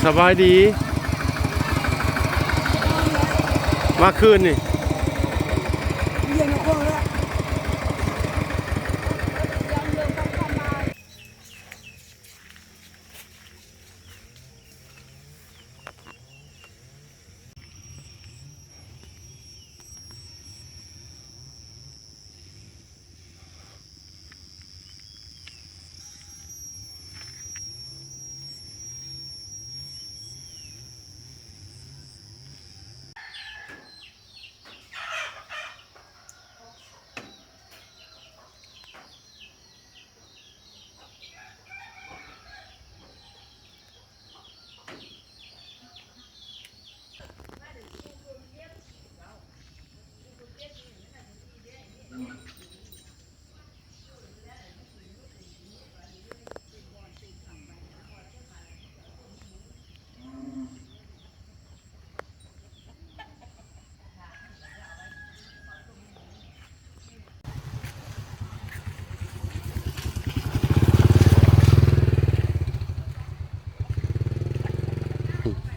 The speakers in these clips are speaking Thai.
สบายดีมาคืนนี่เย็นกว่าแล้ว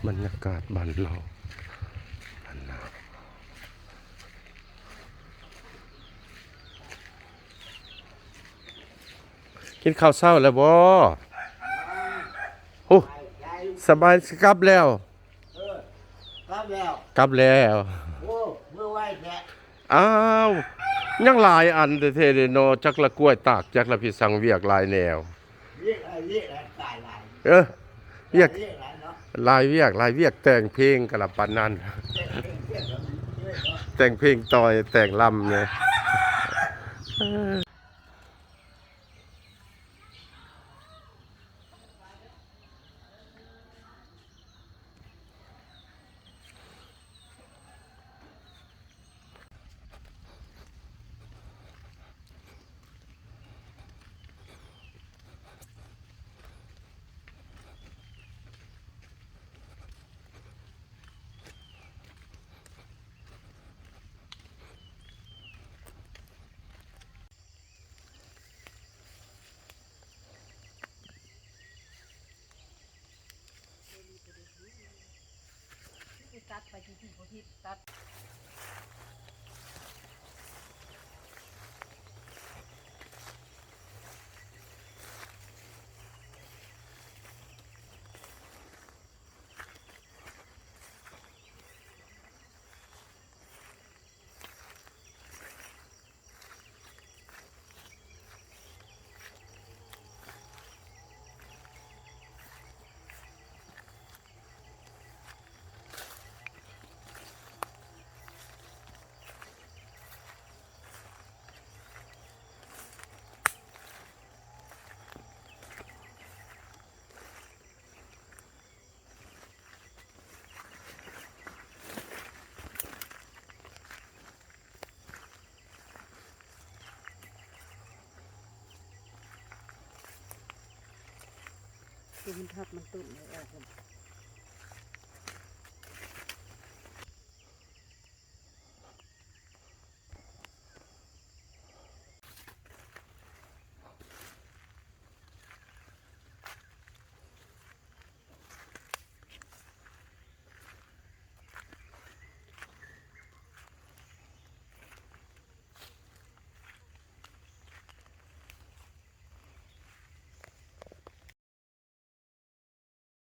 บรรยากาศบ้านเรากินข้าวเช้าแล้วบ่โอ้สบายกลับแล้วกลับแล้วกลับแล้วโอ้เมื่อไหร่แท้อ้าวยังหลายอันเท่ๆเนาะจักละกล้วยตากจักละพี่สังเวียกหลายแนวเรียกอะไรตายหลายเวียกเรียกอะไรเนาะหลายเวียกแต่งเพลงกะละปานนั้นแต่งเพลงต่อยแต่งลำเนี่ยตัดไปที่พอที่ตัดคือมันทับมันตุ่นเลย